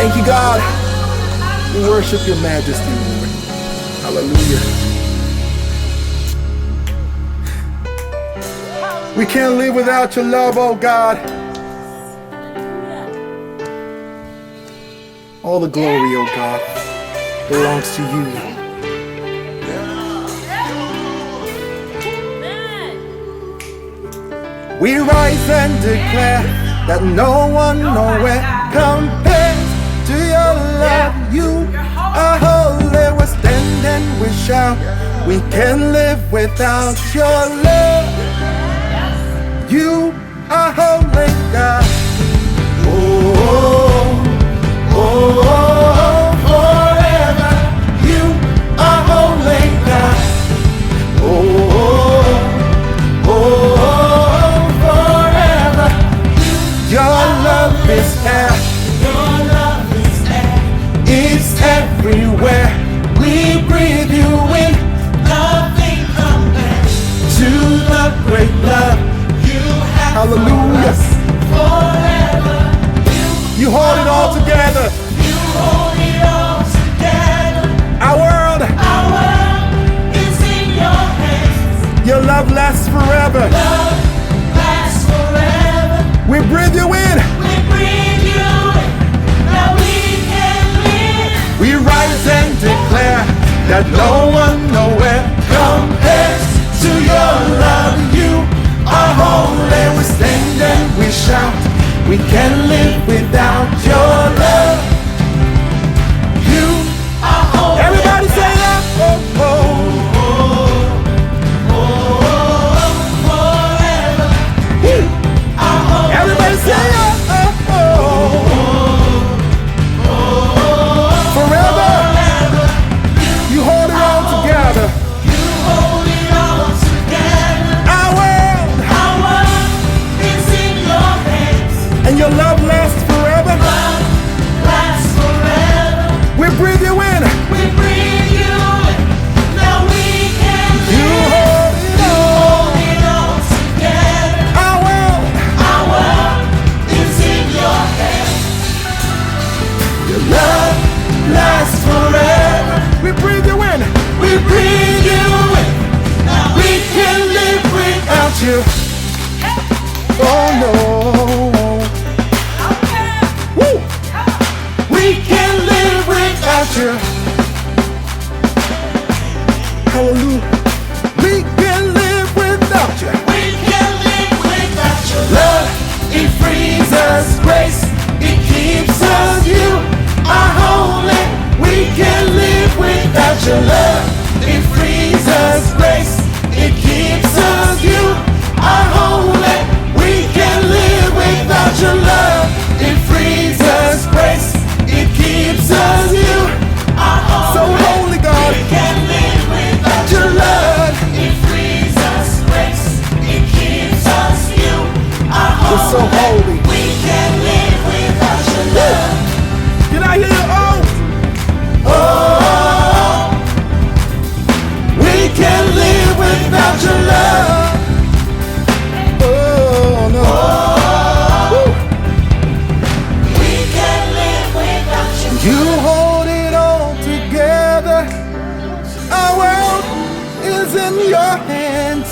Thank you, God. We worship your majesty, Lord. Hallelujah. We can't live without your love, oh God. All the glory, oh God, belongs to you. We rise and declare that no one nowhere compares to your love. You are holy. We stand and we shout. We can't live without your love. You are holy, God. Oh, oh, oh, forever. You are holy, God. Oh, oh, oh, forever. Your love is air. Your love is air. It's everywhere. We breathe you in. Nothing compares to the great love you have. Hallelujah. Forever. You hold it all together. You hold it all together. Our world is in your hands. Your love lasts forever. Love lasts forever. We breathe you in. We breathe you in. Now we can live. We rise and declare that no one nowhere compares to your love. You are holy. We stand and we shout. We can't live without your love. You are holy. Everybody say that. Oh, oh, oh, oh, forever. You are holy. Everybody say that. Oh, oh, oh, forever. You hold it all together. You hold it all together. Our world is in your hands. And your love lasts forever. Love lasts forever. We breathe you in. We breathe you in. Now we can live. You hold it all together. Our world is in your hands. Your love lasts forever. We breathe you in. We breathe you in. Now we can live without you. Oh no. We can't live without you. Hallelujah. We can't live without you. We can't live without your love. It frees us, grace. It keeps us. You are holy. We can't live without your love. It frees us, grace. It keeps us. You are holy. We can't live without your love. It frees us, grace. It keeps us. You are holy. So holy, God. We can't live without your love. It frees us, grace. It keeps us. You are holy. You're so holy. We can't live without your love. Can I hear you? Oh, oh, we can't live without your love. Oh no. You hold it all together. Our world is in your hands.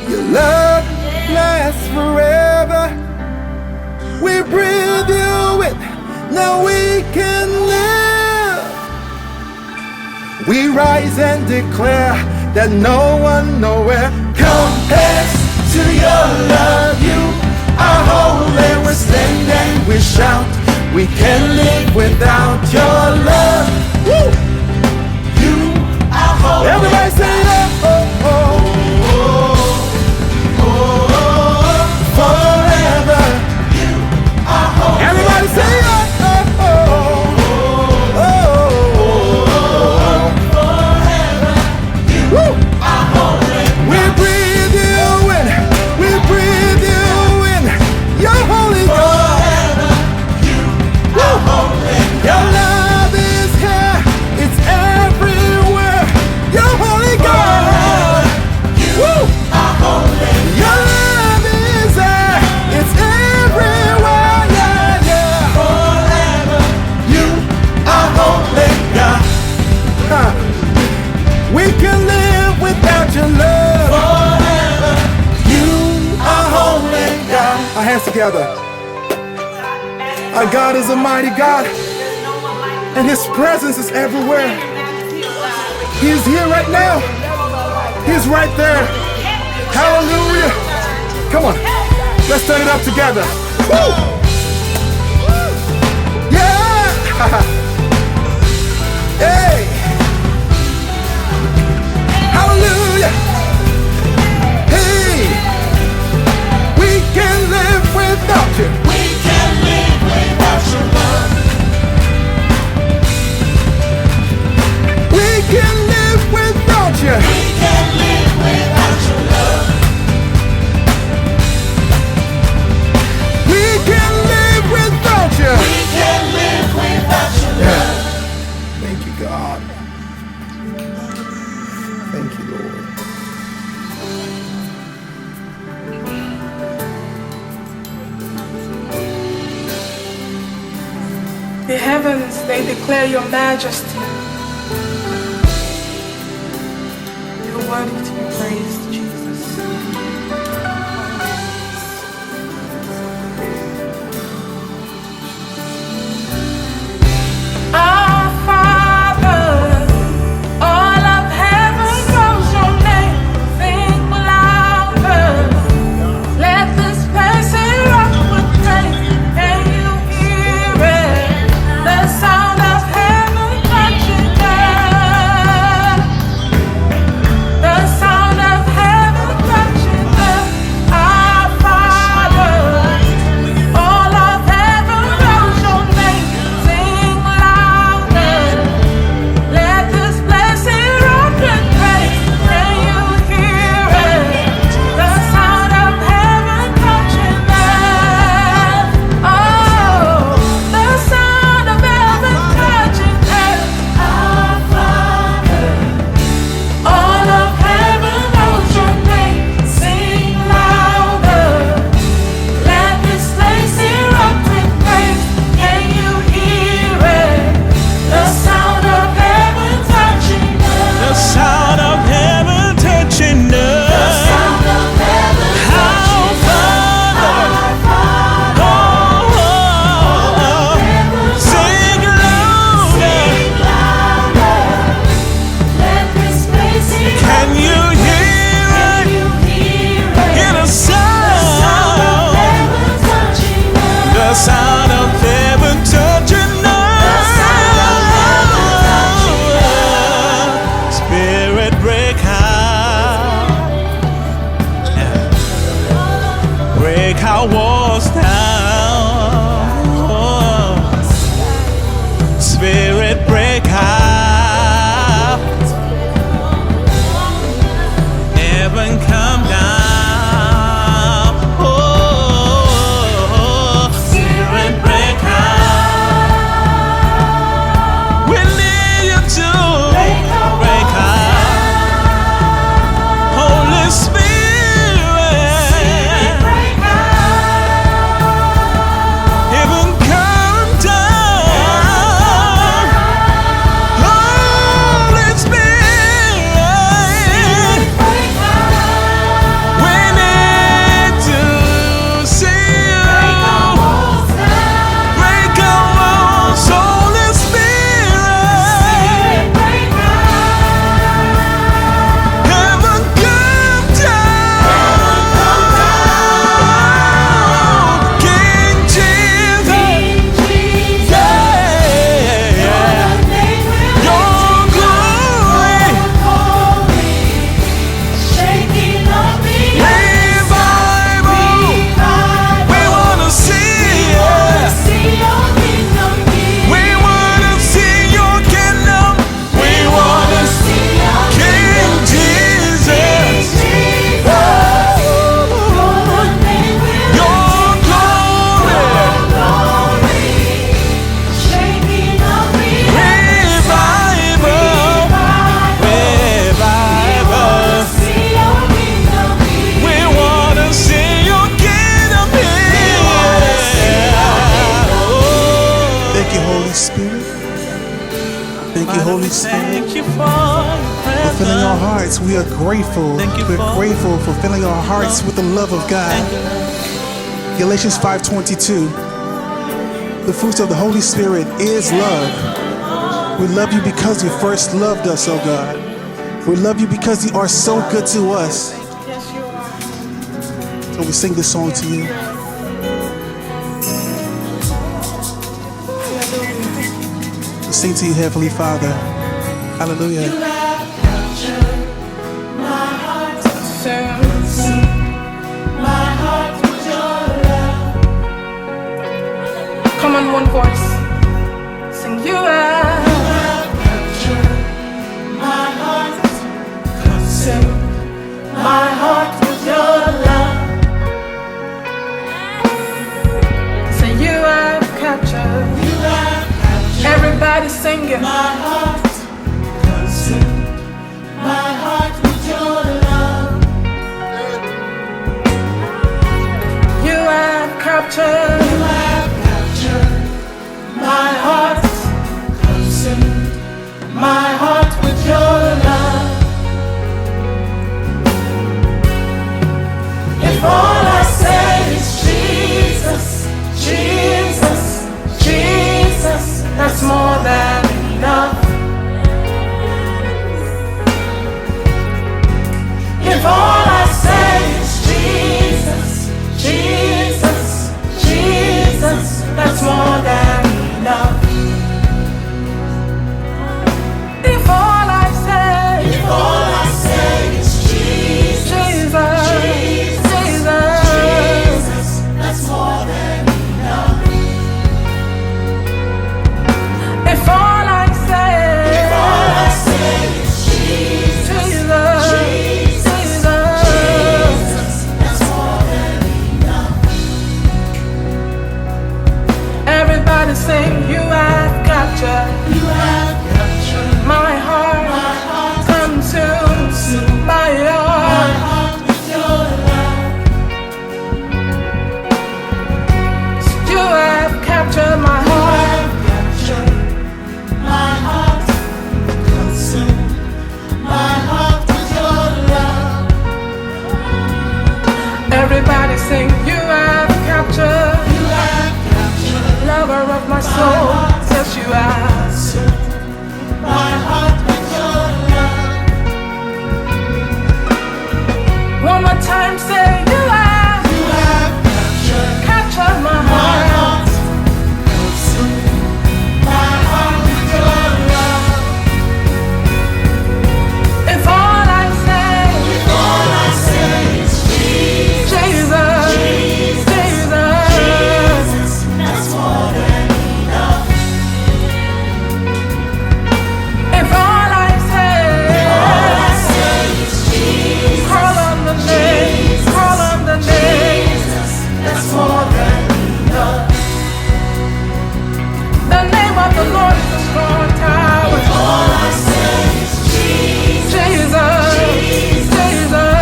Your love lasts forever. We breathe you in. Now we can live. We rise and declare that no one nowhere compares to your love. You are holy. We stand and we shout. We can't live without your love. Woo! You are holy. Everybody say that. Oh, oh, oh, oh, forever. You are holy. Everybody say that. Oh, oh, oh, forever. You are holy. We breathe you in. We breathe you in. You're holy, God. Your love is here, it's everywhere. You're holy, God. together. Our God is a mighty God, and His presence is everywhere. He is here right now. He's right there. Hallelujah. Come on, let's turn it up together. Woo! Yeah! Hey! Hallelujah! Hey! We can live without you. We can live without your love. We can live without you. We can live without your love. We can live without you. We can live without your love. Thank you, God. Thank you, Lord. The heavens, they declare your majesty. You're worthy to be praised, Jesus. Our Father, all of heaven knows your name. Sing louder. Let this place erupt with praise. Can you hear it? The sound of heaven touching earth. The sound of heaven touching earth. Our Father, all of heaven knows your name. Sing louder. Let this place erupt with praise. Can you hear it? The sound of heaven touching earth. Oh, the sound of heaven touching earth. Our Father, all of heaven knows your name. Sing louder. Let this place erupt with praise. Can you hear it? The sound of heaven touching earth. The sound of heaven touching The us. sound of heaven Our Father, oh, sing louder. Let this place erupt. Can you hear it? Hear the sound. The sound of heaven touching us. Spirit break out. Break our walls down. Spirit break out. Heaven come down. Oh, Spirit break out. We need you to break out. Holy Spirit, heaven come down. Holy Spirit, we need to see you. Break our walls, Holy Spirit. Heaven come down. King Jesus, yeah. Your glory, revival. We wanna see it. We wanna see your kingdom. We wanna see King Jesus. Your glory, revival. We wanna see your kingdom here. Thank you, Holy Spirit. Thank you, Holy Spirit. Thank you for your For filling our presence. hearts. We are grateful. Thank you We're for- grateful for filling our hearts with the love of God. Galatians 5:22. The fruits of the Holy Spirit is love. We love you because you first loved us, oh God. We love you because you are so good to us. Yes, you are. So we sing this song to you. We sing to you, Heavenly Father. Hallelujah. Come on, one voice. Sing, you have captured my heart. Consume my heart with your love. Say, you have captured. Everybody singing. My heart. Consume my heart with your love. You have captured. My heart, consume my heart with your love. If all I say is Jesus, Jesus, Jesus, that's more than enough. If all I say is Jesus, Jesus, Jesus, that's more than enough. If all I say is Jesus, Jesus, Jesus, that's more than enough. If all I say is Jesus, Jesus, Jesus, that's more than enough. Everybody sing, you have captured my heart, consume my heart with your love. You have captured my heart, consume my heart with your love. Everybody sing, you have captured. Lover of my soul, yes you are. My heart with your love. One more time, say you have captured my heart. My heart with your love. If all I say is Jesus, Jesus, that's more than enough. If all I say is Jesus, call on the name, that's more than enough. The name of the Lord is a strong tower. If all I say is Jesus, Jesus,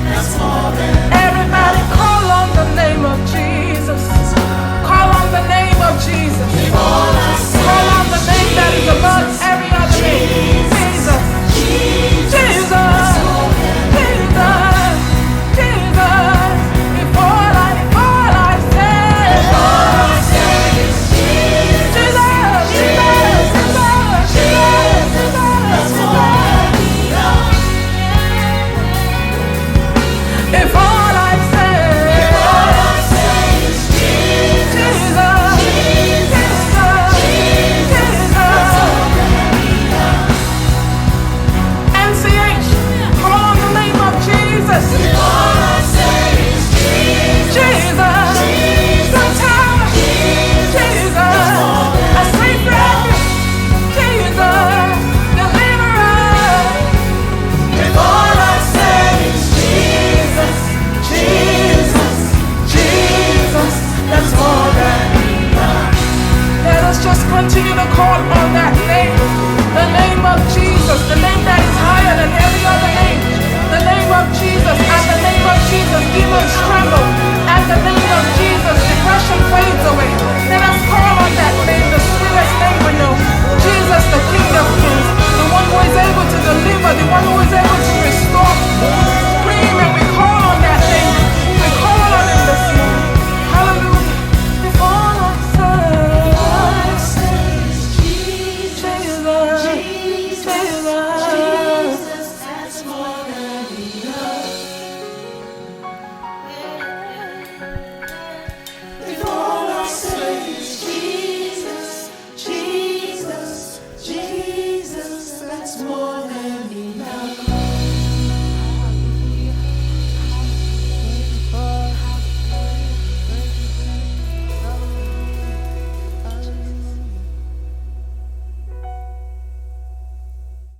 that's more than enough. Everybody call on the name of Jesus. Call on the name of Jesus. Call on the name that is above every other name. Jesus, Jesus, Jesus, Jesus. If all I say is Jesus, Jesus, Jesus, Jesus, that's more than enough. If all I say is Jesus, Jesus, NCH, call on the name of Jesus. If all I say is Jesus, strong tower, Jesus, a safe refuge, Jesus, deliverer. If all I say is Jesus, Jesus, Jesus, that's more than enough. Let us just continue to call on that name, the name of Jesus, the name that is higher than every other name, the name of Jesus. At the name of Jesus, demons tremble. At the name of Jesus, depression fades away. Let us call on that name, the sweetest name we know, Jesus, the King of Kings, the one who is able to deliver, the one who is able to restore. Scream and we call on that name. We call on him this more than